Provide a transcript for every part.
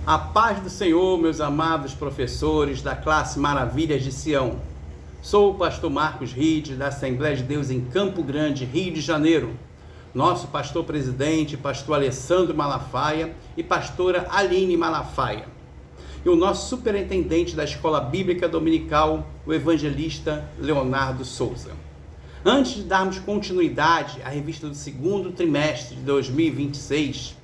A paz do Senhor, meus amados professores da classe Maravilhas de Sião. Sou o pastor Marcos Ride, da Assembleia de Deus em Campo Grande, Rio de Janeiro. Nosso pastor presidente, pastor Alessandro Malafaia e pastora Aline Malafaia. E o nosso superintendente da Escola Bíblica Dominical, o evangelista Leonardo Souza. Antes de darmos continuidade à revista do segundo trimestre de 2026,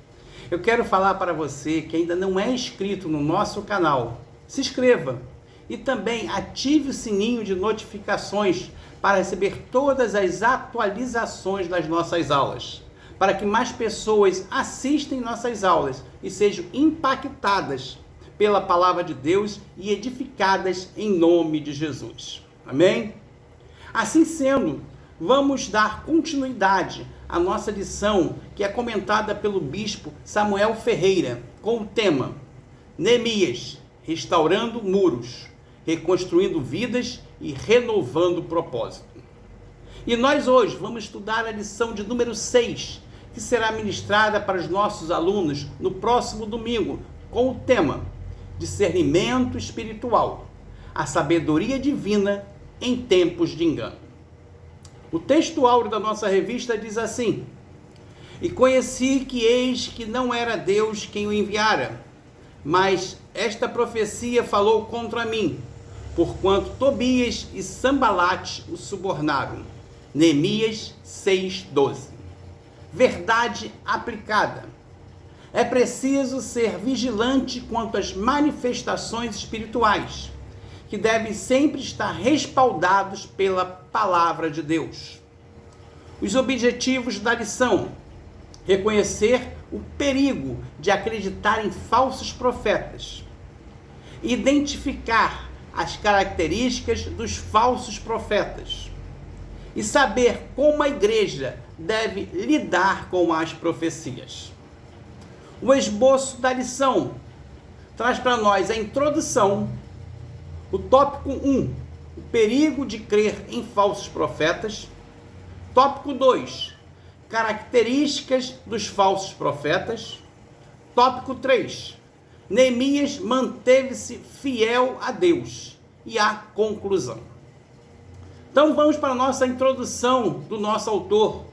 eu quero falar para você que ainda não é inscrito no nosso canal. Se inscreva e também ative o sininho de notificações para receber todas as atualizações das nossas aulas, para que mais pessoas assistam nossas aulas e sejam impactadas pela palavra de Deus e edificadas em nome de Jesus. Amém? Assim sendo, vamos dar continuidade à nossa lição, que é comentada pelo bispo Samuel Ferreira, com o tema Neemias, restaurando muros, reconstruindo vidas e renovando propósito. E nós hoje vamos estudar a lição de número 6, que será ministrada para os nossos alunos no próximo domingo, com o tema Discernimento Espiritual, a sabedoria divina em tempos de engano. O texto áureo da nossa revista diz assim: E conheci que eis que não era Deus quem o enviara, mas esta profecia falou contra mim, porquanto Tobias e Sambalate o subornaram. Neemias 6:12. Verdade aplicada. É preciso ser vigilante quanto às manifestações espirituais, que devem sempre estar respaldados pela palavra de Deus. Os objetivos da lição: reconhecer o perigo de acreditar em falsos profetas, identificar as características dos falsos profetas e saber como a igreja deve lidar com as profecias. O esboço da lição traz para nós a introdução. O tópico 1, o perigo de crer em falsos profetas. Tópico 2, características dos falsos profetas. Tópico 3, Neemias manteve-se fiel a Deus. E a conclusão. Então vamos para a nossa introdução do nosso autor.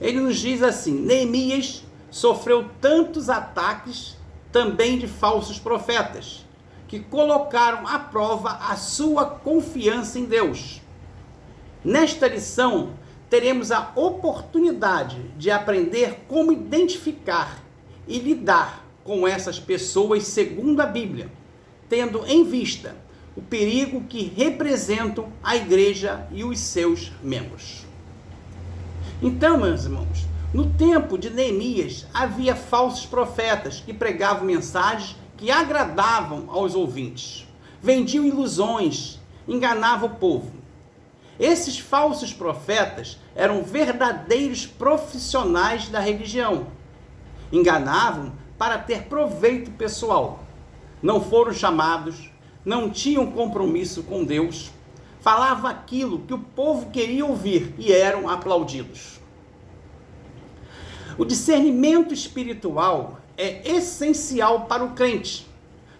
Ele nos diz assim: Neemias sofreu tantos ataques também de falsos profetas, que colocaram à prova a sua confiança em Deus. Nesta lição, teremos a oportunidade de aprender como identificar e lidar com essas pessoas segundo a Bíblia, tendo em vista o perigo que representam a igreja e os seus membros. Então, meus irmãos, no tempo de Neemias havia falsos profetas que pregavam mensagens que agradavam aos ouvintes, vendiam ilusões, enganavam o povo. Esses falsos profetas eram verdadeiros profissionais da religião. Enganavam para ter proveito pessoal. Não foram chamados, não tinham compromisso com Deus, falavam aquilo que o povo queria ouvir e eram aplaudidos. O discernimento espiritual é essencial para o crente,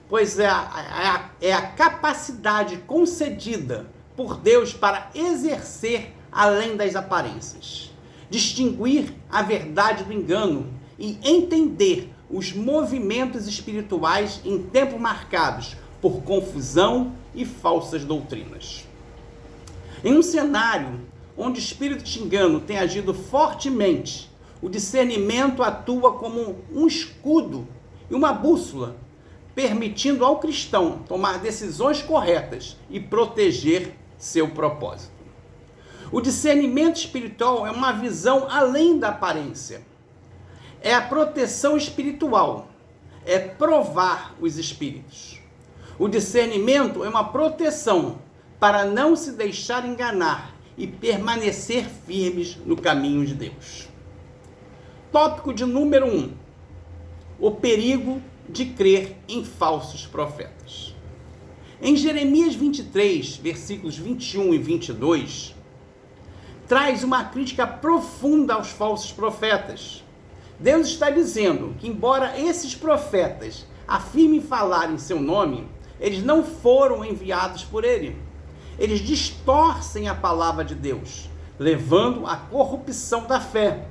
pois é a capacidade concedida por Deus para exercer além das aparências, distinguir a verdade do engano e entender os movimentos espirituais em tempos marcados por confusão e falsas doutrinas. Em um cenário onde o espírito de engano tem agido fortemente, o discernimento atua como um escudo e uma bússola, permitindo ao cristão tomar decisões corretas e proteger seu propósito. O discernimento espiritual é uma visão além da aparência. É a proteção espiritual, é provar os espíritos. O discernimento é uma proteção para não se deixar enganar e permanecer firmes no caminho de Deus. Tópico de número 1, o perigo de crer em falsos profetas. Em Jeremias 23, versículos 21 e 22, traz uma crítica profunda aos falsos profetas, Deus está dizendo que, embora esses profetas afirmem falar em seu nome, eles não foram enviados por ele. Eles distorcem a palavra de Deus, levando à corrupção da fé,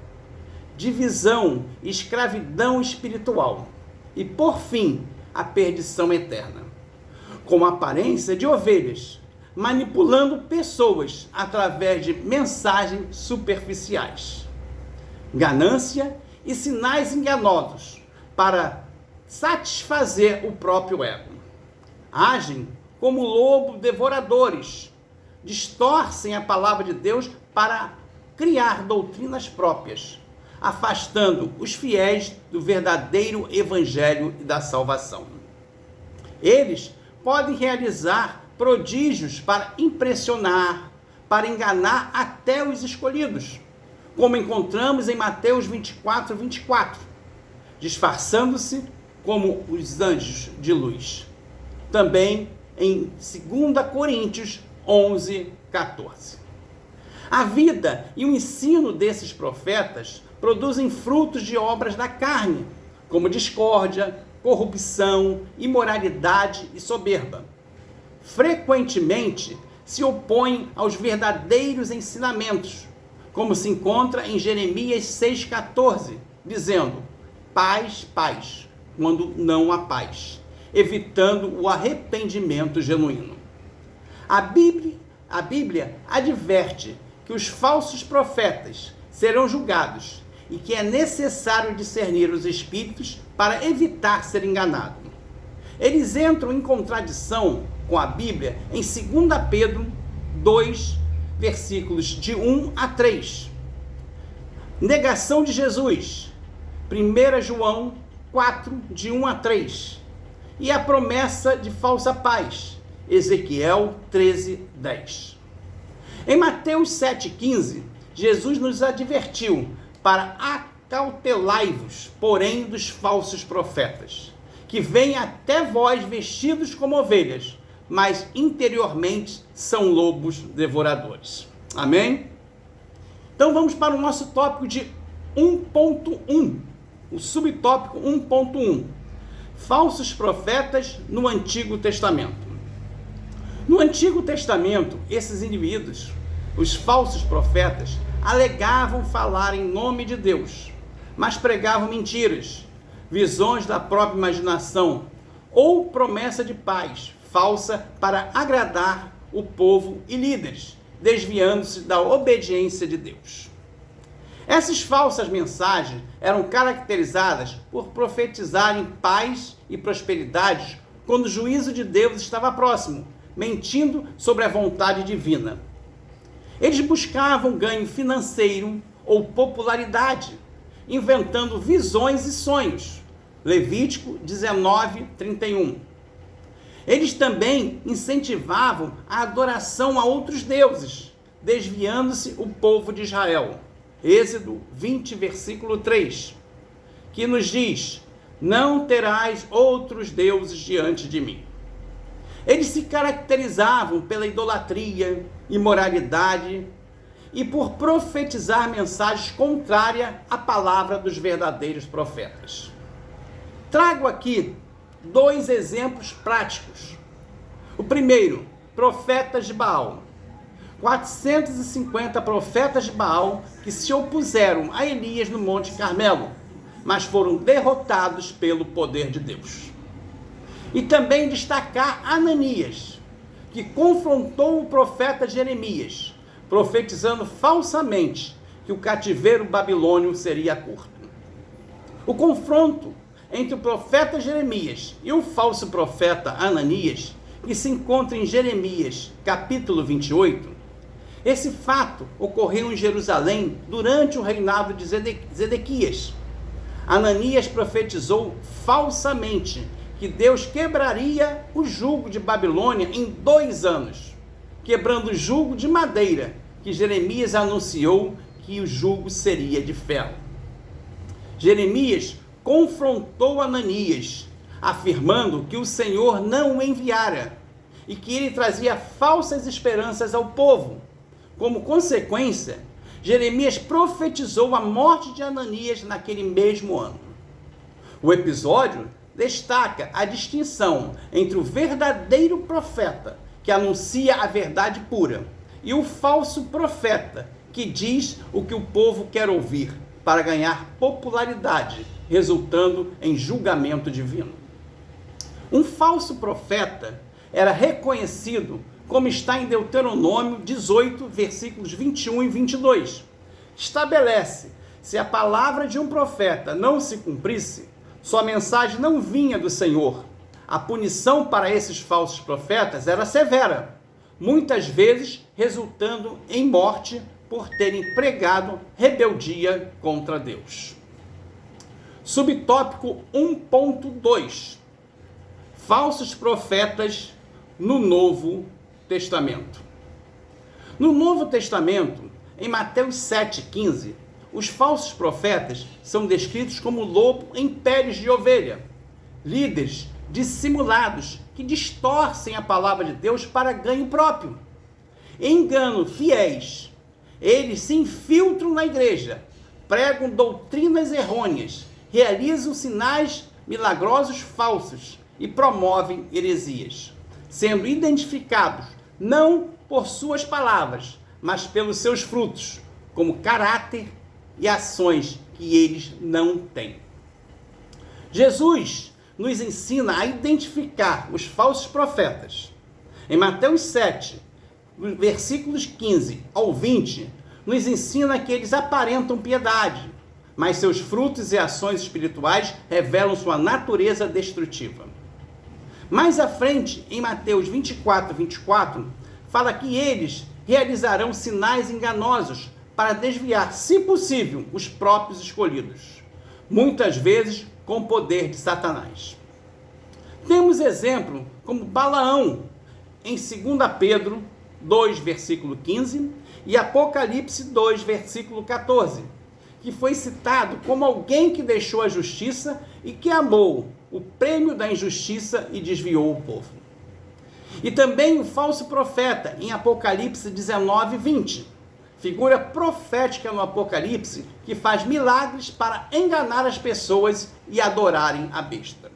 divisão e escravidão espiritual e, por fim, a perdição eterna. Com a aparência de ovelhas, manipulando pessoas através de mensagens superficiais, ganância e sinais enganosos para satisfazer o próprio ego. Agem como lobo devoradores, distorcem a palavra de Deus para criar doutrinas próprias, afastando os fiéis do verdadeiro evangelho e da salvação. Eles podem realizar prodígios para impressionar, para enganar até os escolhidos, como encontramos em Mateus 24, 24, disfarçando-se como os anjos de luz. Também em 2 Coríntios 11, 14. A vida e o ensino desses profetas produzem frutos de obras da carne, como discórdia, corrupção, imoralidade e soberba. Frequentemente se opõem aos verdadeiros ensinamentos, como se encontra em Jeremias 6,14, dizendo: paz, paz, quando não há paz, evitando o arrependimento genuíno. A Bíblia adverte que os falsos profetas serão julgados e que é necessário discernir os espíritos para evitar ser enganado. Eles entram em contradição com a Bíblia em 2 Pedro 2, versículos de 1 a 3. Negação de Jesus, 1 João 4, de 1 a 3. E a promessa de falsa paz, Ezequiel 13, 10. Em Mateus 7,15, Jesus nos advertiu para acautelai-vos, porém, dos falsos profetas, que vêm até vós vestidos como ovelhas, mas interiormente são lobos devoradores. Amém? Então vamos para o nosso tópico de 1.1, o subtópico 1.1. Falsos profetas no Antigo Testamento. No Antigo Testamento, esses indivíduos, os falsos profetas, alegavam falar em nome de Deus, mas pregavam mentiras, visões da própria imaginação ou promessa de paz falsa para agradar o povo e líderes, desviando-se da obediência de Deus. Essas falsas mensagens eram caracterizadas por profetizarem paz e prosperidade quando o juízo de Deus estava próximo, mentindo sobre a vontade divina. Eles buscavam ganho financeiro ou popularidade, inventando visões e sonhos. Levítico 19, 31. Eles também incentivavam a adoração a outros deuses, desviando-se o povo de Israel. Êxodo 20, versículo 3, que nos diz: não terás outros deuses diante de mim. Eles se caracterizavam pela idolatria, imoralidade e por profetizar mensagens contrárias à palavra dos verdadeiros profetas. Trago aqui 2 exemplos práticos. O primeiro, profetas de Baal. 450 profetas de Baal que se opuseram a Elias no Monte Carmelo, mas foram derrotados pelo poder de Deus. E também destacar Ananias, que confrontou o profeta Jeremias, profetizando falsamente que o cativeiro babilônio seria curto. O confronto entre o profeta Jeremias e o falso profeta Ananias, que se encontra em Jeremias, capítulo 28, esse fato ocorreu em Jerusalém durante o reinado de Zedequias. Ananias profetizou falsamente que Deus quebraria o jugo de Babilônia em 2 anos, quebrando o jugo de madeira, que Jeremias anunciou que o jugo seria de ferro. Jeremias confrontou Ananias, afirmando que o Senhor não o enviara e que ele trazia falsas esperanças ao povo. Como consequência, Jeremias profetizou a morte de Ananias naquele mesmo ano. O episódio destaca a distinção entre o verdadeiro profeta, que anuncia a verdade pura, e o falso profeta, que diz o que o povo quer ouvir para ganhar popularidade, resultando em julgamento divino. Um falso profeta era reconhecido, como está em Deuteronômio 18, versículos 21 e 22. Estabelece: se a palavra de um profeta não se cumprisse, sua mensagem não vinha do Senhor. A punição para esses falsos profetas era severa, muitas vezes resultando em morte por terem pregado rebeldia contra Deus. Subtópico 1.2: falsos profetas no Novo Testamento. No Novo Testamento, em Mateus 7,15, os falsos profetas são descritos como lobo em peles de ovelha, líderes dissimulados que distorcem a palavra de Deus para ganho próprio. Enganam fiéis. Eles se infiltram na igreja, pregam doutrinas errôneas, realizam sinais milagrosos falsos e promovem heresias, sendo identificados não por suas palavras, mas pelos seus frutos, como caráter e ações que eles não têm. Jesus nos ensina a identificar os falsos profetas. Em Mateus 7, versículos 15 ao 20, nos ensina que eles aparentam piedade, mas seus frutos e ações espirituais revelam sua natureza destrutiva. Mais à frente, em Mateus 24, fala que eles realizarão sinais enganosos para desviar, se possível, os próprios escolhidos, muitas vezes com o poder de Satanás. Temos exemplo como Balaão, em 2 Pedro 2, versículo 15, e Apocalipse 2, versículo 14, que foi citado como alguém que deixou a justiça e que amou o prêmio da injustiça e desviou o povo. E também o falso profeta, em Apocalipse 19, 20, figura profética no Apocalipse que faz milagres para enganar as pessoas e adorarem a besta.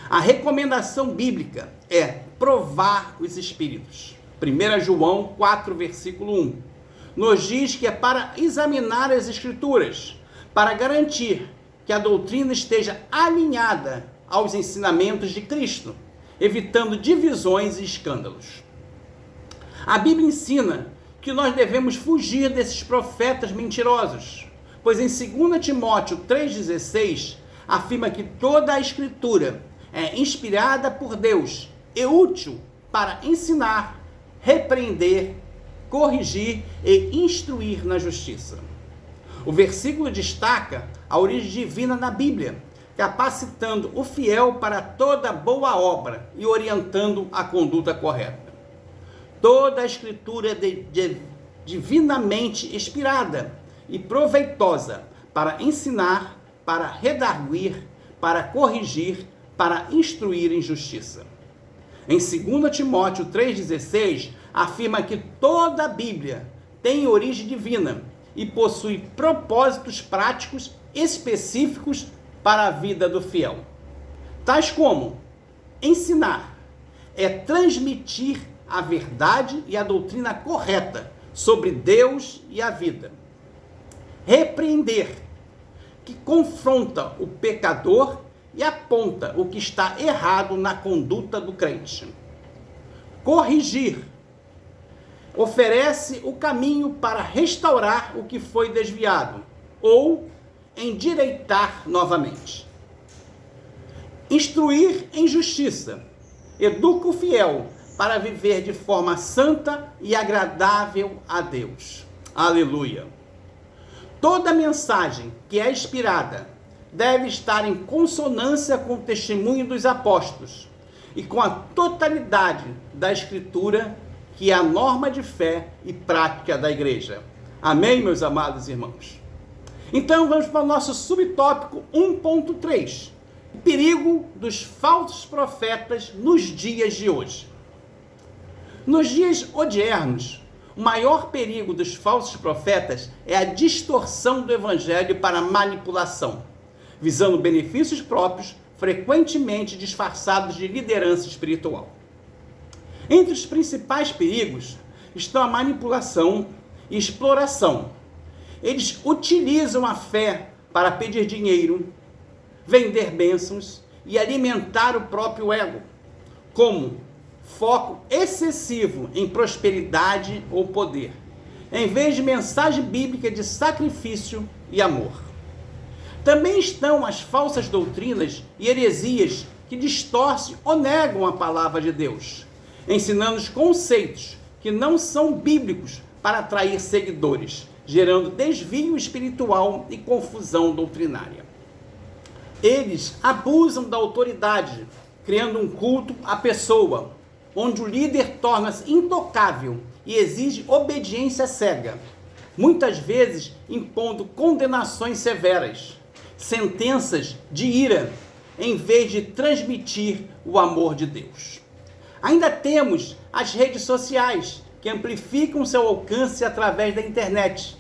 A recomendação bíblica é provar os espíritos. 1 João 4, versículo 1, nos diz que é para examinar as escrituras, para garantir que a doutrina esteja alinhada aos ensinamentos de Cristo, evitando divisões e escândalos. A Bíblia ensina que nós devemos fugir desses profetas mentirosos, pois em 2 Timóteo 3,16 afirma que toda a Escritura é inspirada por Deus e útil para ensinar, repreender, corrigir e instruir na justiça. O versículo destaca a origem divina na Bíblia, capacitando o fiel para toda boa obra e orientando a conduta correta. Toda a Escritura é divinamente inspirada e proveitosa para ensinar, para redarguir, para corrigir, para instruir em justiça. Em 2 Timóteo 3,16, afirma que toda a Bíblia tem origem divina e possui propósitos práticos específicos para a vida do fiel. Tais como ensinar é transmitir a verdade e a doutrina correta sobre Deus e a vida. Repreender, que confronta o pecador e aponta o que está errado na conduta do crente. Corrigir, oferece o caminho para restaurar o que foi desviado ou endireitar novamente. Instruir em justiça, educa o fiel para viver de forma santa e agradável a Deus. Aleluia! Toda mensagem que é inspirada deve estar em consonância com o testemunho dos apóstolos e com a totalidade da Escritura, que é a norma de fé e prática da igreja. Amém, meus amados irmãos? Então vamos para o nosso subtópico 1.3, o perigo dos falsos profetas nos dias de hoje. Nos dias odiernos, O maior perigo dos falsos profetas é a distorção do evangelho para manipulação, visando benefícios próprios, frequentemente disfarçados de liderança espiritual. Entre os principais perigos estão a manipulação e exploração. Eles utilizam a fé para pedir dinheiro, vender bênçãos e alimentar o próprio ego, como foco excessivo em prosperidade ou poder, em vez de mensagem bíblica de sacrifício e amor. Também estão as falsas doutrinas e heresias que distorcem ou negam a palavra de Deus, ensinando os conceitos que não são bíblicos para atrair seguidores, gerando desvio espiritual e confusão doutrinária. Eles abusam da autoridade, criando um culto à pessoa, onde o líder torna-se intocável e exige obediência cega, muitas vezes impondo condenações severas, sentenças de ira, em vez de transmitir o amor de Deus. Ainda temos as redes sociais, que amplificam seu alcance através da internet,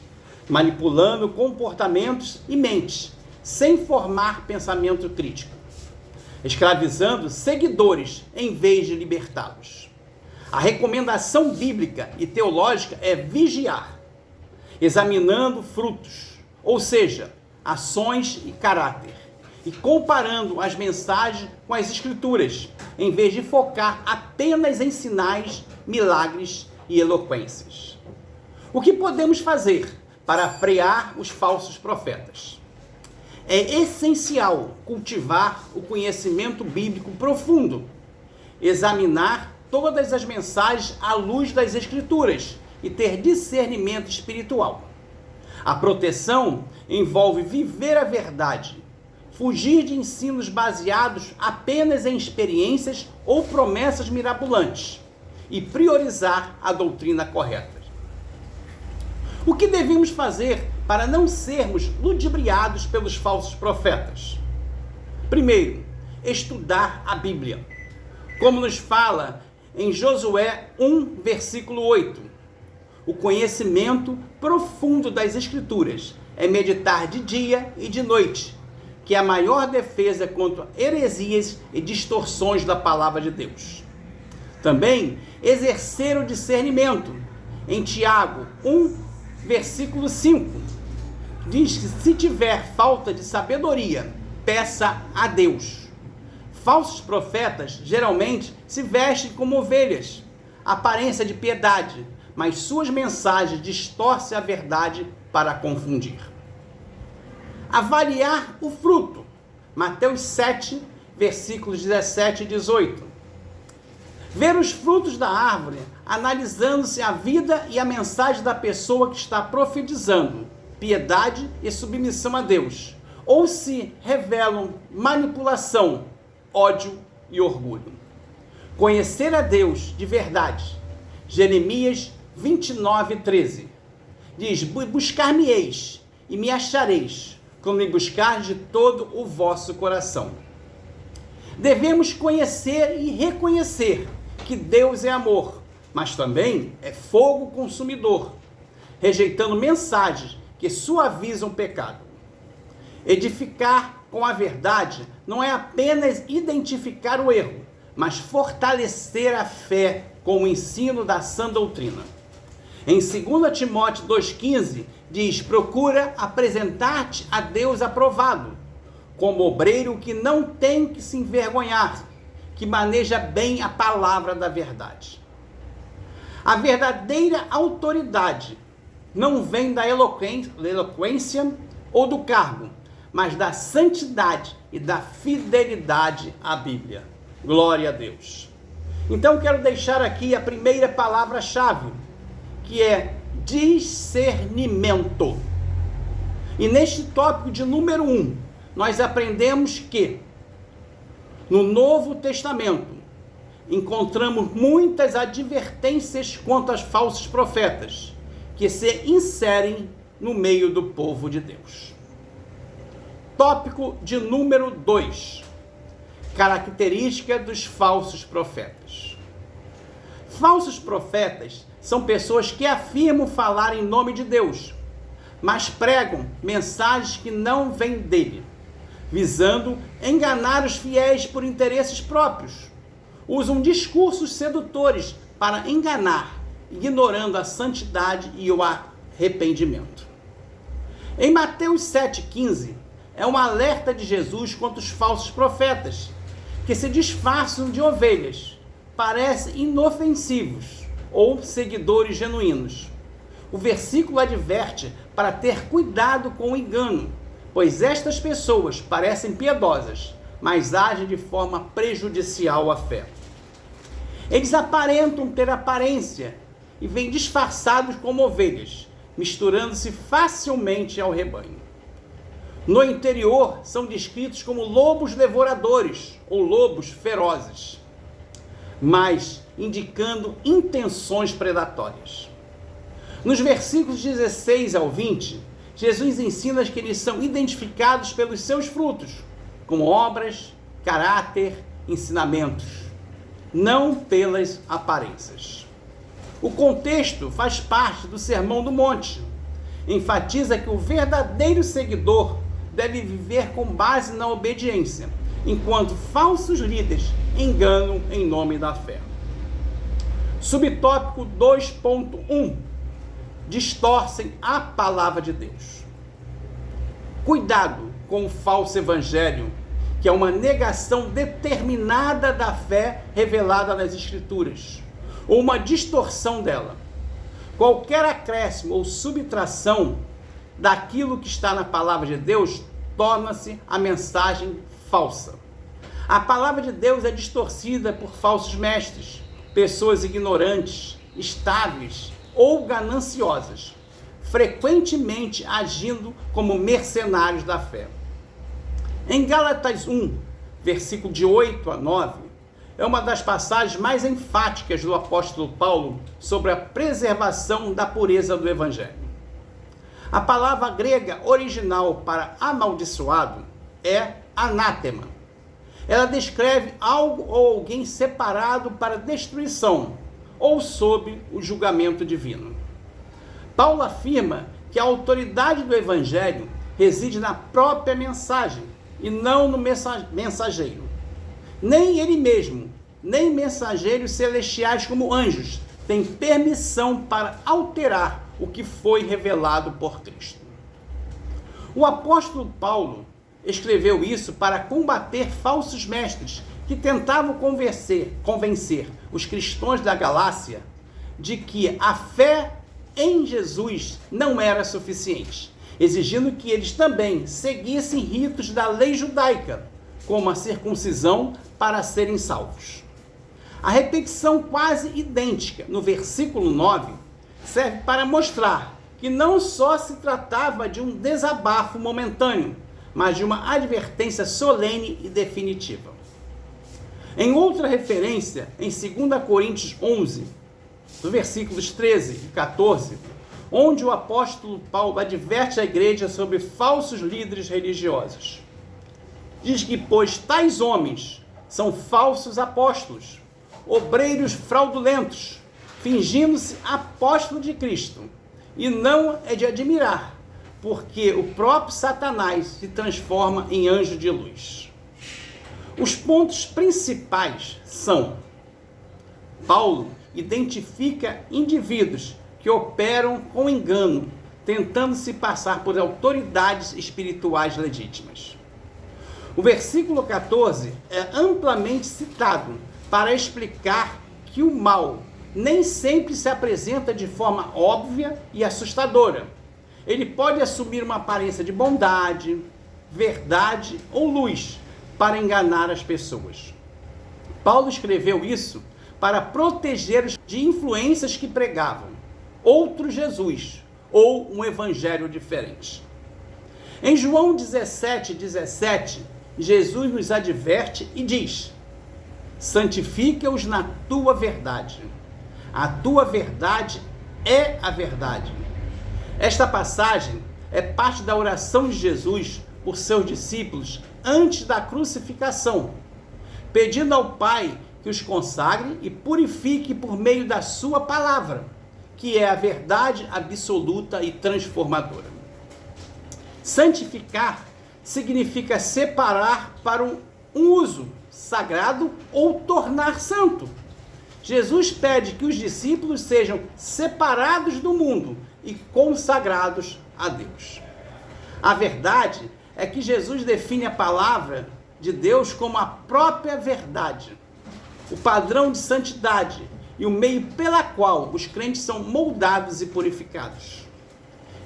manipulando comportamentos e mentes, sem formar pensamento crítico, escravizando seguidores em vez de libertá-los. A recomendação bíblica e teológica é vigiar, examinando frutos, ou seja, ações e caráter, e comparando as mensagens com as escrituras, em vez de focar apenas em sinais, milagres e eloquências. O que podemos fazer para frear os falsos profetas? É essencial cultivar o conhecimento bíblico profundo, examinar todas as mensagens à luz das Escrituras e ter discernimento espiritual. A proteção envolve viver a verdade, fugir de ensinos baseados apenas em experiências ou promessas mirabolantes e priorizar a doutrina correta. O que devemos fazer para não sermos ludibriados pelos falsos profetas? Primeiro, estudar a Bíblia. Como nos fala em Josué 1, versículo 8. O conhecimento profundo das Escrituras é meditar de dia e de noite, que é a maior defesa contra heresias e distorções da palavra de Deus. Também exercer o discernimento. Em Tiago 1, versículo 5, diz que se tiver falta de sabedoria, peça a Deus. Falsos profetas geralmente se vestem como ovelhas, aparência de piedade, mas suas mensagens distorcem a verdade para confundir. Avaliar o fruto. Mateus 7, versículos 17 e 18. Ver os frutos da árvore, analisando-se a vida e a mensagem da pessoa que está profetizando, piedade e submissão a Deus, ou se revelam manipulação, ódio e orgulho. Conhecer a Deus de verdade. Jeremias 29, 13. Diz: buscar-me-eis e me achareis, quando me buscardes de todo o vosso coração. Devemos conhecer e reconhecer que Deus é amor, mas também é fogo consumidor, rejeitando mensagens que suavizam o pecado. Edificar com a verdade não é apenas identificar o erro, mas fortalecer a fé com o ensino da sã doutrina. Em 2 Timóteo 2,15 diz: procura apresentar-te a Deus aprovado, como obreiro que não tem que se envergonhar, que maneja bem a palavra da verdade. A verdadeira autoridade não vem da eloquência ou do cargo, mas da santidade e da fidelidade à Bíblia. Glória a Deus. Então quero deixar aqui a primeira palavra-chave, que é discernimento. E neste tópico de número 1, nós aprendemos que no Novo Testamento encontramos muitas advertências quanto aos falsos profetas que se inserem no meio do povo de Deus. Tópico de número 2. Característica dos falsos profetas. Falsos profetas são pessoas que afirmam falar em nome de Deus, mas pregam mensagens que não vêm dele, visando enganar os fiéis por interesses próprios. Usam discursos sedutores para enganar, ignorando a santidade e o arrependimento. Em Mateus 7,15, é um alerta de Jesus contra os falsos profetas, que se disfarçam de ovelhas, parecem inofensivos ou seguidores genuínos. O versículo adverte para ter cuidado com o engano, pois estas pessoas parecem piedosas, mas agem de forma prejudicial à fé. Eles aparentam ter aparência e vêm disfarçados como ovelhas, misturando-se facilmente ao rebanho. No interior, são descritos como lobos devoradores ou lobos ferozes, mas indicando intenções predatórias. Nos versículos 16 ao 20, Jesus ensina que eles são identificados pelos seus frutos, como obras, caráter, ensinamentos, não pelas aparências. O contexto faz parte do Sermão do Monte. Enfatiza que o verdadeiro seguidor deve viver com base na obediência, enquanto falsos líderes enganam em nome da fé. Subtópico 2.1: distorcem a palavra de Deus. Cuidado com o falso evangelho, que é uma negação determinada da fé revelada nas Escrituras, ou uma distorção dela. Qualquer acréscimo ou subtração daquilo que está na palavra de Deus torna-se a mensagem falsa. A palavra de Deus é distorcida por falsos mestres, pessoas ignorantes, estáveis ou gananciosas, frequentemente agindo como mercenários da fé. Em Gálatas 1, versículo de 8 a 9, é uma das passagens mais enfáticas do apóstolo Paulo sobre a preservação da pureza do Evangelho. A palavra grega original para amaldiçoado é anátema. Ela descreve algo ou alguém separado para destruição ou sob o julgamento divino. Paulo afirma que a autoridade do Evangelho reside na própria mensagem e não no mensageiro. Nem ele mesmo, nem mensageiros celestiais como anjos têm permissão para alterar o que foi revelado por Cristo. O apóstolo Paulo escreveu isso para combater falsos mestres que tentavam convencer os cristãos da Galácia de que a fé em Jesus não era suficiente, exigindo que eles também seguissem ritos da lei judaica, como a circuncisão, para serem salvos. A repetição quase idêntica no versículo 9 serve para mostrar que não só se tratava de um desabafo momentâneo, mas de uma advertência solene e definitiva. Em outra referência, em 2 Coríntios 11, nos versículos 13 e 14, onde o apóstolo Paulo adverte a igreja sobre falsos líderes religiosos. Diz que, pois tais homens são falsos apóstolos, obreiros fraudulentos, fingindo-se apóstolos de Cristo. E não é de admirar, porque o próprio Satanás se transforma em anjo de luz. Os pontos principais são: Paulo identifica indivíduos que operam com engano, tentando se passar por autoridades espirituais legítimas. O versículo 14 é amplamente citado para explicar que o mal nem sempre se apresenta de forma óbvia e assustadora. Ele pode assumir uma aparência de bondade, verdade ou luz para enganar as pessoas. Paulo escreveu isso para proteger-os de influências que pregavam outro Jesus ou um evangelho diferente. Em João 17:17, Jesus nos adverte e diz: santifica-os na tua verdade. A tua verdade é a verdade. Esta passagem é parte da oração de Jesus por seus discípulos antes da crucificação, pedindo ao Pai que os consagre e purifique por meio da sua palavra, que é a verdade absoluta e transformadora. Santificar significa separar para um uso sagrado ou tornar santo. Jesus pede que os discípulos sejam separados do mundo e consagrados a Deus. A verdade é que Jesus define a palavra de Deus como a própria verdade, o padrão de santidade e o meio pela qual os crentes são moldados e purificados.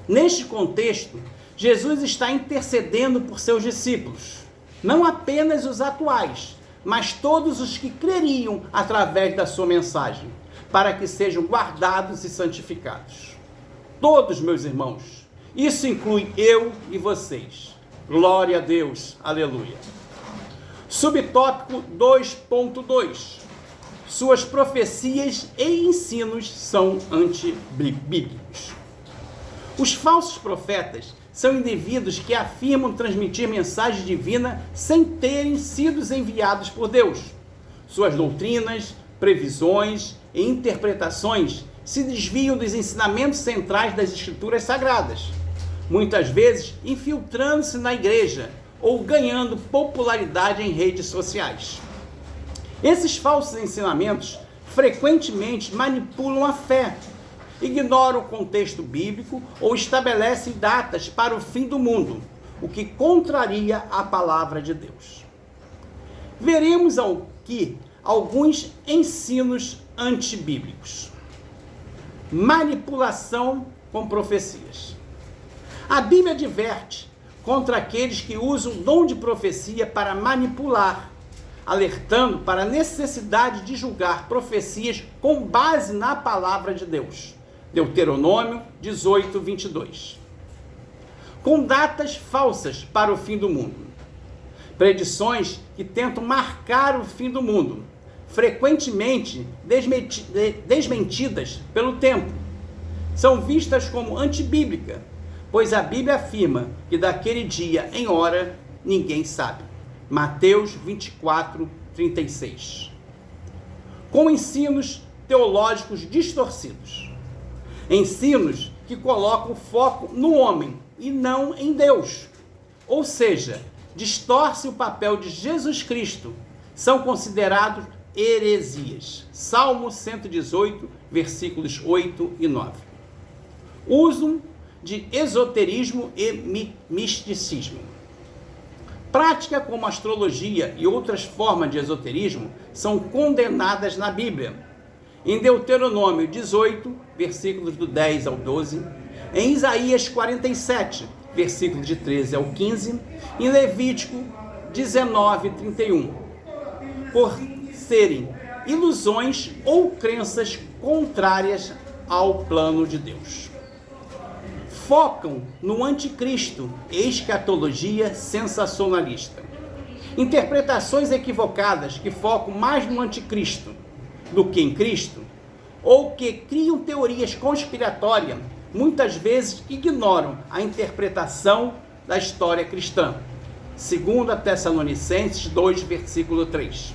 Neste contexto, Jesus está intercedendo por seus discípulos, não apenas os atuais, mas todos os que creriam através da sua mensagem, para que sejam guardados e santificados. Todos, meus irmãos, isso inclui eu e vocês. Glória a Deus, aleluia. Subtópico 2.2. Suas profecias e ensinos são antibíblicos. Os falsos profetas são indivíduos que afirmam transmitir mensagem divina sem terem sido enviados por Deus. Suas doutrinas, previsões e interpretações se desviam dos ensinamentos centrais das Escrituras Sagradas, muitas vezes infiltrando-se na igreja ou ganhando popularidade em redes sociais. Esses falsos ensinamentos frequentemente manipulam a fé, ignoram o contexto bíblico ou estabelecem datas para o fim do mundo, o que contraria a palavra de Deus. Veremos aqui alguns ensinos antibíblicos. Manipulação com profecias. A Bíblia adverte contra aqueles que usam o dom de profecia para manipular, alertando para a necessidade de julgar profecias com base na palavra de Deus. Deuteronômio 18, 22. Com datas falsas para o fim do mundo. Predições que tentam marcar o fim do mundo, frequentemente desmentidas pelo tempo, são vistas como antibíblicas, pois a Bíblia afirma que daquele dia em hora ninguém sabe. Mateus 24, 36. Com ensinos teológicos distorcidos. Ensinos que colocam foco no homem e não em Deus. Ou seja, distorcem o papel de Jesus Cristo. São considerados heresias. Salmo 118, versículos 8 e 9. Uso de esoterismo e misticismo. Prática como astrologia e outras formas de esoterismo são condenadas na Bíblia. Em Deuteronômio 18, versículos do 10 ao 12, em Isaías 47, versículos de 13 ao 15, em Levítico 19, 31, por serem ilusões ou crenças contrárias ao plano de Deus. Focam no anticristo e escatologia sensacionalista. Interpretações equivocadas que focam mais no anticristo do que em Cristo, ou que criam teorias conspiratórias, muitas vezes ignoram a interpretação da história cristã. 2 Tessalonicenses 2, versículo 3.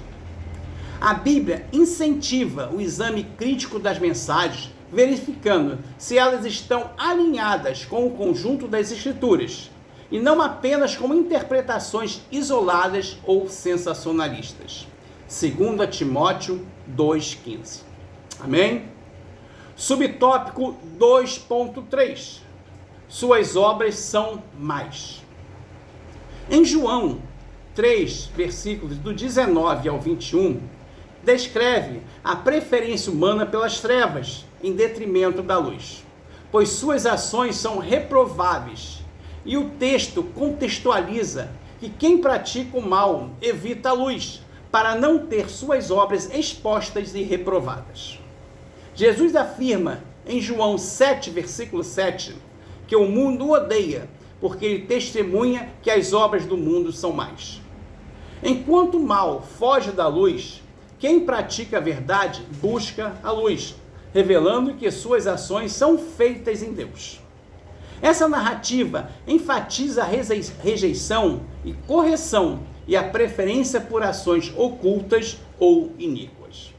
A Bíblia incentiva o exame crítico das mensagens, verificando se elas estão alinhadas com o conjunto das Escrituras, e não apenas com interpretações isoladas ou sensacionalistas. 2 Timóteo 2,15. Amém? Subtópico 2.3. Suas obras são mais. Em João 3, versículos do 19 ao 21, descreve a preferência humana pelas trevas em detrimento da luz, pois suas ações são reprováveis. E o texto contextualiza que quem pratica o mal evita a luz, para não ter suas obras expostas e reprovadas. Jesus afirma em João 7, versículo 7, que o mundo o odeia, porque ele testemunha que as obras do mundo são más. Enquanto o mal foge da luz, quem pratica a verdade busca a luz, revelando que suas ações são feitas em Deus. Essa narrativa enfatiza a rejeição e correção e a preferência por ações ocultas ou iníquas.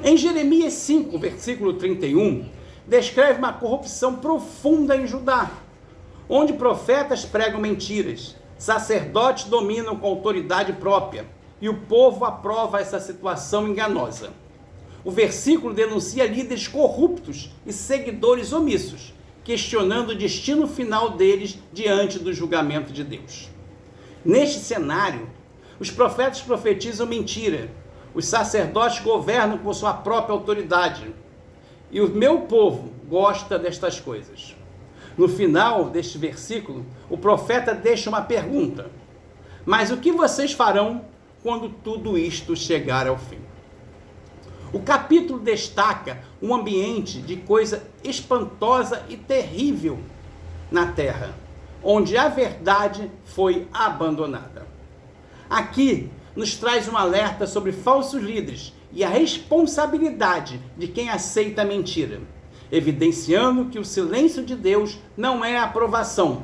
Em Jeremias 5, versículo 31, descreve uma corrupção profunda em Judá, onde profetas pregam mentiras, sacerdotes dominam com autoridade própria e o povo aprova essa situação enganosa. O versículo denuncia líderes corruptos e seguidores omissos, questionando o destino final deles diante do julgamento de Deus. Neste cenário, os profetas profetizam mentira, os sacerdotes governam com sua própria autoridade, e o meu povo gosta destas coisas. No final deste versículo, o profeta deixa uma pergunta: mas o que vocês farão quando tudo isto chegar ao fim? O capítulo destaca um ambiente de coisa espantosa e terrível na terra, onde a verdade foi abandonada. Aqui nos traz um alerta sobre falsos líderes e a responsabilidade de quem aceita a mentira, evidenciando que o silêncio de Deus não é aprovação,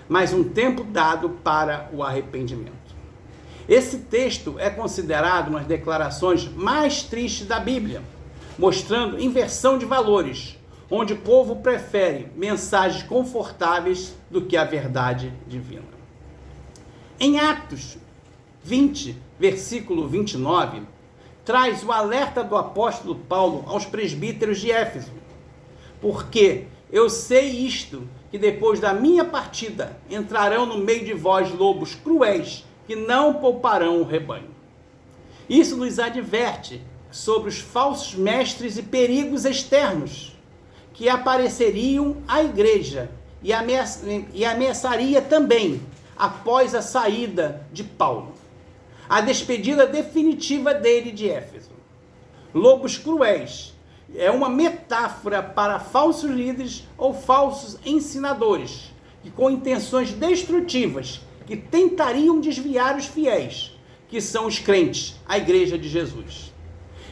mas um tempo dado para o arrependimento. Esse texto é considerado uma das declarações mais tristes da Bíblia, mostrando inversão de valores, onde o povo prefere mensagens confortáveis do que a verdade divina. Em Atos 20, versículo 29, traz o alerta do apóstolo Paulo aos presbíteros de Éfeso. Porque eu sei isto, que depois da minha partida entrarão no meio de vós lobos cruéis, que não pouparão o rebanho. Isso nos adverte sobre os falsos mestres e perigos externos que apareceriam à igreja e ameaçaria também após a saída de Paulo, a despedida definitiva dele de Éfeso. Lobos cruéis é uma metáfora para falsos líderes ou falsos ensinadores que com intenções destrutivas que tentariam desviar os fiéis, que são os crentes, a igreja de Jesus.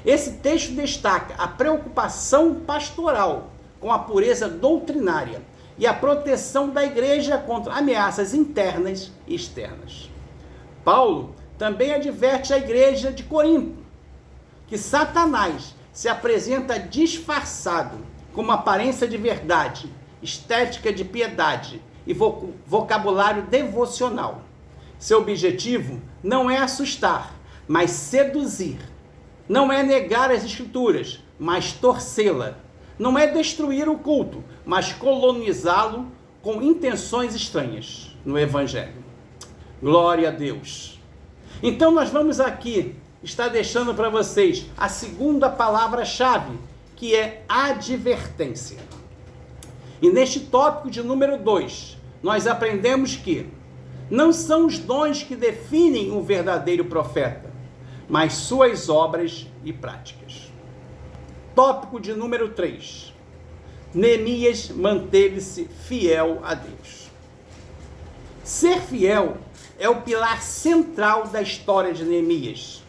Esse texto destaca a preocupação pastoral com a pureza doutrinária e a proteção da igreja contra ameaças internas e externas. Paulo também adverte a igreja de Corinto que Satanás se apresenta disfarçado com uma aparência de verdade, estética de piedade e vocabulário devocional. Seu objetivo não é assustar, mas seduzir. Não é negar as escrituras, mas torcê-la. Não é destruir o culto, mas colonizá-lo com intenções estranhas no Evangelho. Glória a Deus. Então nós vamos aqui estar deixando para vocês a segunda palavra-chave, que é advertência. E neste tópico de número 2, nós aprendemos que não são os dons que definem o verdadeiro profeta, mas suas obras e práticas. Tópico de número 3. Neemias manteve-se fiel a Deus. Ser fiel é o pilar central da história de Neemias.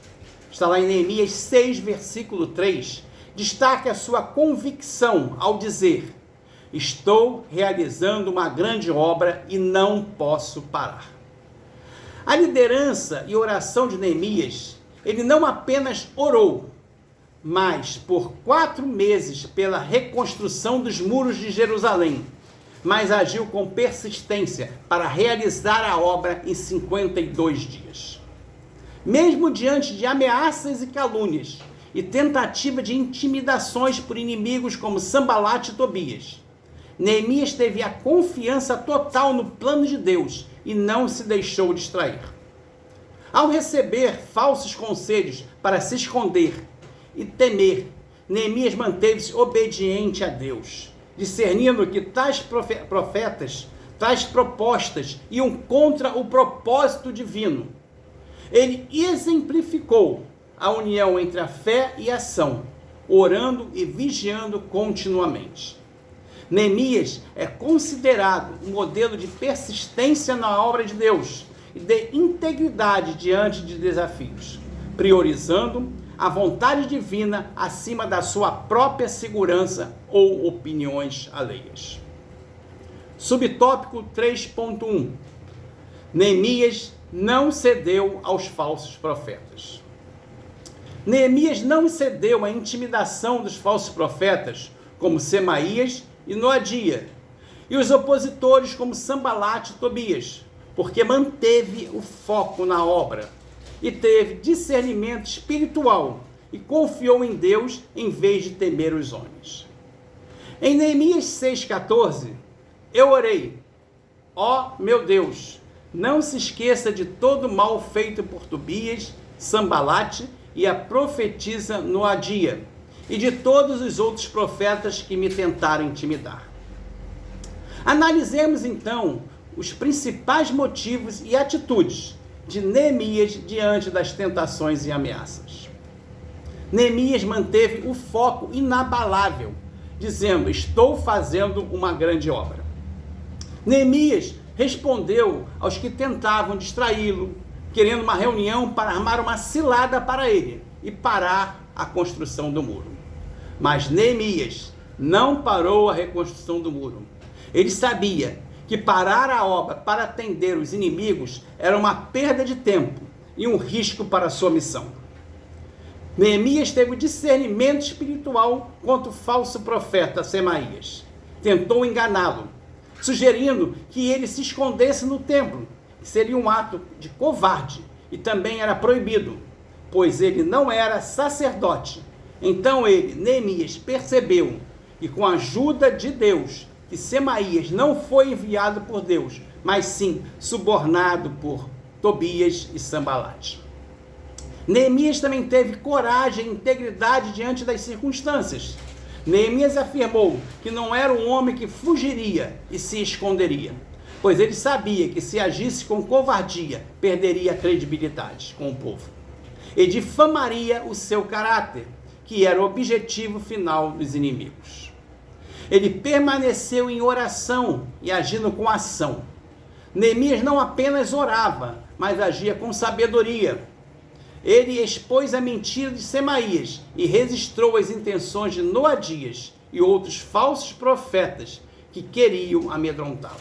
Está lá em Neemias 6, versículo 3. Destaca a sua convicção ao dizer: estou realizando uma grande obra e não posso parar. A liderança e oração de Neemias, ele não apenas orou, mas por 4 meses pela reconstrução dos muros de Jerusalém, mas agiu com persistência para realizar a obra em 52 dias. Mesmo diante de ameaças e calúnias e tentativa de intimidações por inimigos como Sambalate e Tobias, Neemias teve a confiança total no plano de Deus e não se deixou distrair. Ao receber falsos conselhos para se esconder e temer, Neemias manteve-se obediente a Deus, discernindo que tais profetas, tais propostas iam contra o propósito divino. Ele exemplificou a união entre a fé e a ação, orando e vigiando continuamente. Neemias é considerado um modelo de persistência na obra de Deus e de integridade diante de desafios, priorizando a vontade divina acima da sua própria segurança ou opiniões alheias. Subtópico 3.1. Neemias não cedeu aos falsos profetas. Neemias não cedeu à intimidação dos falsos profetas como Semaías e Noadia, e os opositores como Sambalate e Tobias, porque manteve o foco na obra e teve discernimento espiritual e confiou em Deus em vez de temer os homens. Em Neemias 6,14, eu orei: ó meu Deus, não se esqueça de todo o mal feito por Tobias, Sambalate e a profetisa Noadia, e de todos os outros profetas que me tentaram intimidar. Analisemos então os principais motivos e atitudes de Neemias diante das tentações e ameaças. Neemias manteve o foco inabalável, dizendo: estou fazendo uma grande obra. Neemias respondeu aos que tentavam distraí-lo, querendo uma reunião para armar uma cilada para ele e parar a construção do muro. Mas Neemias não parou a reconstrução do muro. Ele sabia que parar a obra para atender os inimigos era uma perda de tempo e um risco para a sua missão. Neemias teve discernimento espiritual contra o falso profeta Semaías. Tentou enganá-lo, sugerindo que ele se escondesse no templo, que seria um ato de covarde e também era proibido, pois ele não era sacerdote. Então Neemias, percebeu que com a ajuda de Deus, que Semaías não foi enviado por Deus, mas sim subornado por Tobias e Sambalate. Neemias também teve coragem e integridade diante das circunstâncias. Neemias afirmou que não era um homem que fugiria e se esconderia, pois ele sabia que se agisse com covardia, perderia a credibilidade com o povo e difamaria o seu caráter, que era o objetivo final dos inimigos. Ele permaneceu em oração e agindo com ação. Neemias não apenas orava, mas agia com sabedoria. Ele expôs a mentira de Semaías e registrou as intenções de Noadias e outros falsos profetas que queriam amedrontá-lo.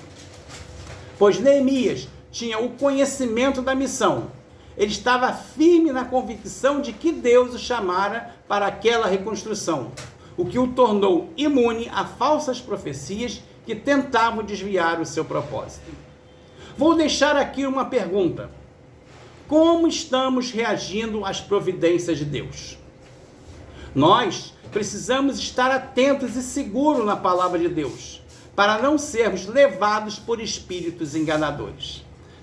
Pois Neemias tinha o conhecimento da missão. Ele estava firme na convicção de que Deus o chamara para aquela reconstrução, o que o tornou imune a falsas profecias que tentavam desviar o seu propósito. Vou deixar aqui uma pergunta: como estamos reagindo às providências de Deus? Nós precisamos estar atentos e seguros na palavra de Deus, para não sermos levados por espíritos enganadores.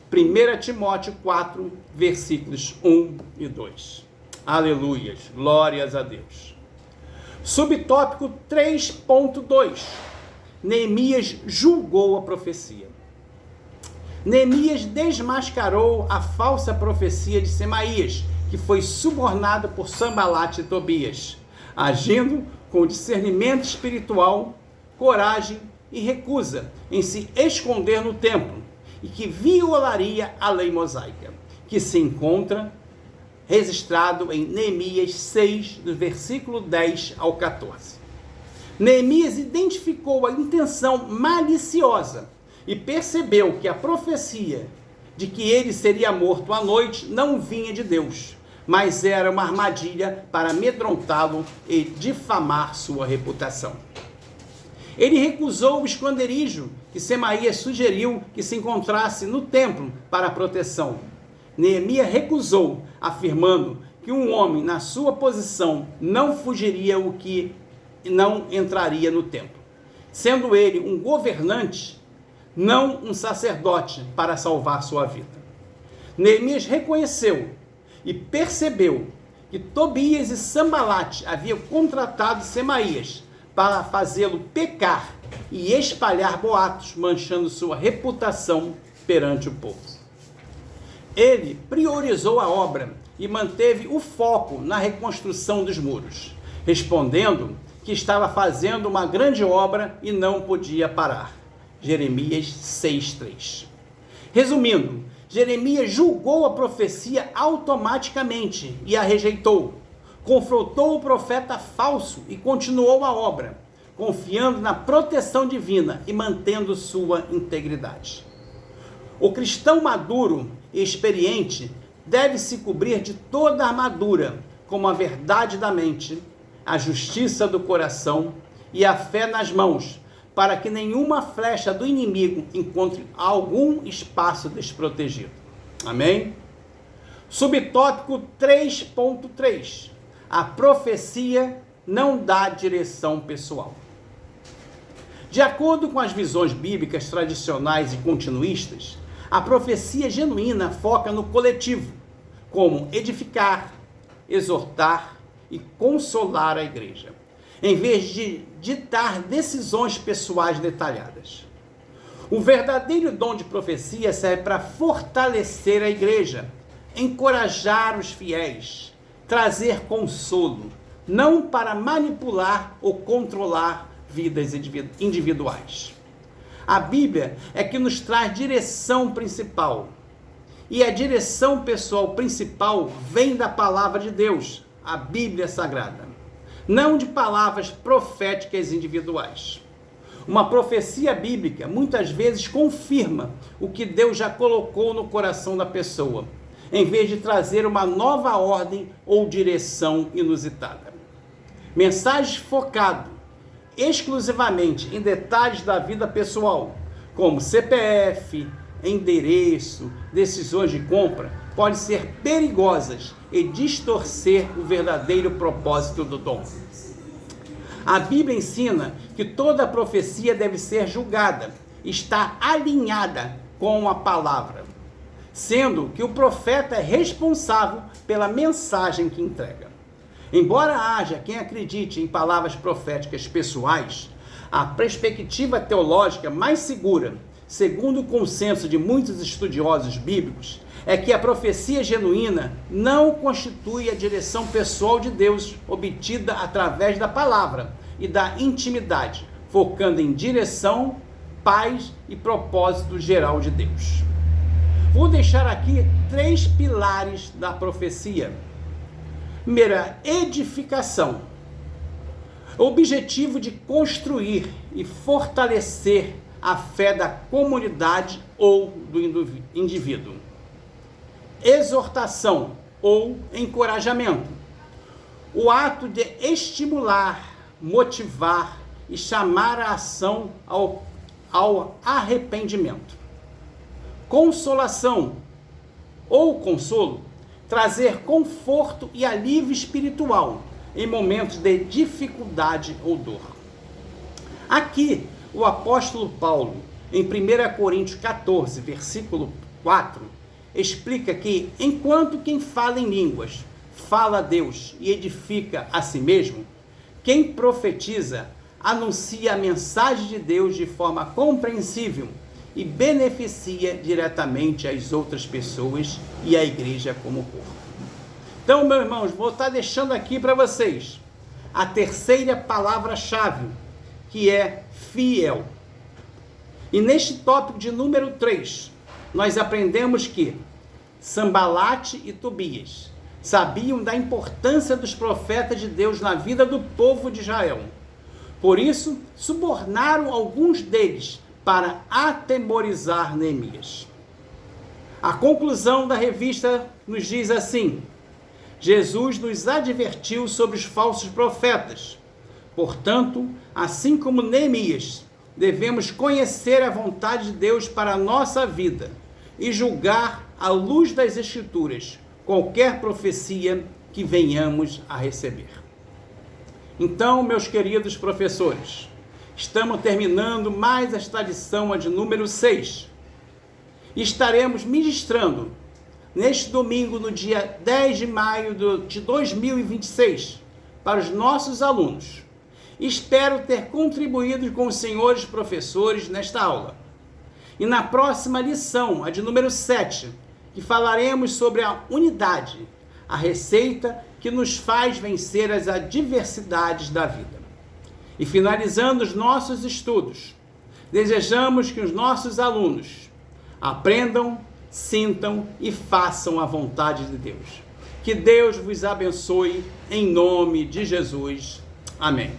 1 Timóteo 4, versículos 1 e 2. Aleluias, glórias a Deus. Subtópico 3.2. Neemias julgou a profecia. Neemias desmascarou a falsa profecia de Semaías, que foi subornado por Sambalate e Tobias, agindo com discernimento espiritual, coragem e recusa em se esconder no templo, e que violaria a lei mosaica, que se encontra registrado em Neemias 6, do versículo 10 ao 14. Neemias identificou a intenção maliciosa e percebeu que a profecia de que ele seria morto à noite não vinha de Deus, mas era uma armadilha para amedrontá-lo e difamar sua reputação. Ele recusou o esconderijo que Semaías sugeriu que se encontrasse no templo para proteção. Neemias recusou, afirmando que um homem na sua posição não fugiria o que não entraria no templo, sendo ele um governante, não um sacerdote, para salvar sua vida. Neemias reconheceu e percebeu que Tobias e Sambalate haviam contratado Semaías para fazê-lo pecar e espalhar boatos, manchando sua reputação perante o povo. Ele priorizou a obra e manteve o foco na reconstrução dos muros, respondendo que estava fazendo uma grande obra e não podia parar. Jeremias 6:3. Resumindo, Jeremias julgou a profecia automaticamente e a rejeitou. Confrontou o profeta falso e continuou a obra, confiando na proteção divina e mantendo sua integridade. O cristão maduro e experiente deve se cobrir de toda a armadura, como a verdade da mente, a justiça do coração e a fé nas mãos, para que nenhuma flecha do inimigo encontre algum espaço desprotegido. Amém? Subtópico 3.3. A profecia não dá direção pessoal. De acordo com as visões bíblicas tradicionais e continuistas, a profecia genuína foca no coletivo, como edificar, exortar e consolar a igreja, em vez de ditar decisões pessoais detalhadas. O verdadeiro dom de profecia serve para fortalecer a igreja, encorajar os fiéis, trazer consolo, não para manipular ou controlar vidas individuais. A Bíblia é que nos traz direção principal. E a direção pessoal principal vem da palavra de Deus, a Bíblia Sagrada, não de palavras proféticas individuais. Uma profecia bíblica muitas vezes confirma o que Deus já colocou no coração da pessoa, em vez de trazer uma nova ordem ou direção inusitada. Mensagens focadas exclusivamente em detalhes da vida pessoal, como CPF, endereço, decisões de compra, podem ser perigosas e distorcer o verdadeiro propósito do dom. A Bíblia ensina que toda profecia deve ser julgada, está alinhada com a palavra, sendo que o profeta é responsável pela mensagem que entrega. Embora haja quem acredite em palavras proféticas pessoais, a perspectiva teológica mais segura, segundo o consenso de muitos estudiosos bíblicos, é que a profecia genuína não constitui a direção pessoal de Deus obtida através da palavra e da intimidade, focando em direção, paz e propósito geral de Deus. Vou deixar aqui 3 pilares da profecia. Primeira, edificação. O objetivo de construir e fortalecer a fé da comunidade ou do indivíduo. Exortação ou encorajamento. O ato de estimular, motivar e chamar a ação ao arrependimento. Consolação ou consolo. Trazer conforto e alívio espiritual em momentos de dificuldade ou dor. Aqui, o apóstolo Paulo, em 1 Coríntios 14, versículo 4, explica que, enquanto quem fala em línguas fala a Deus e edifica a si mesmo, quem profetiza anuncia a mensagem de Deus de forma compreensível e beneficia diretamente as outras pessoas e a igreja como corpo. Então, meus irmãos, vou estar deixando aqui para vocês a terceira palavra-chave, que é fiel. E neste tópico de número 3, nós aprendemos que Sambalate e Tobias sabiam da importância dos profetas de Deus na vida do povo de Israel. Por isso, subornaram alguns deles para atemorizar Neemias. A conclusão da revista nos diz assim: Jesus nos advertiu sobre os falsos profetas. Portanto, assim como Neemias, devemos conhecer a vontade de Deus para a nossa vida e julgar à luz das Escrituras qualquer profecia que venhamos a receber. Então, meus queridos professores, estamos terminando mais esta lição, a de número 6. Estaremos ministrando neste domingo, no dia 10 de maio de 2026, para os nossos alunos. Espero ter contribuído com os senhores professores nesta aula. E na próxima lição, a de número 7, que falaremos sobre a unidade, a receita que nos faz vencer as adversidades da vida. E finalizando os nossos estudos, desejamos que os nossos alunos aprendam, sintam e façam a vontade de Deus. Que Deus vos abençoe em nome de Jesus. Amém.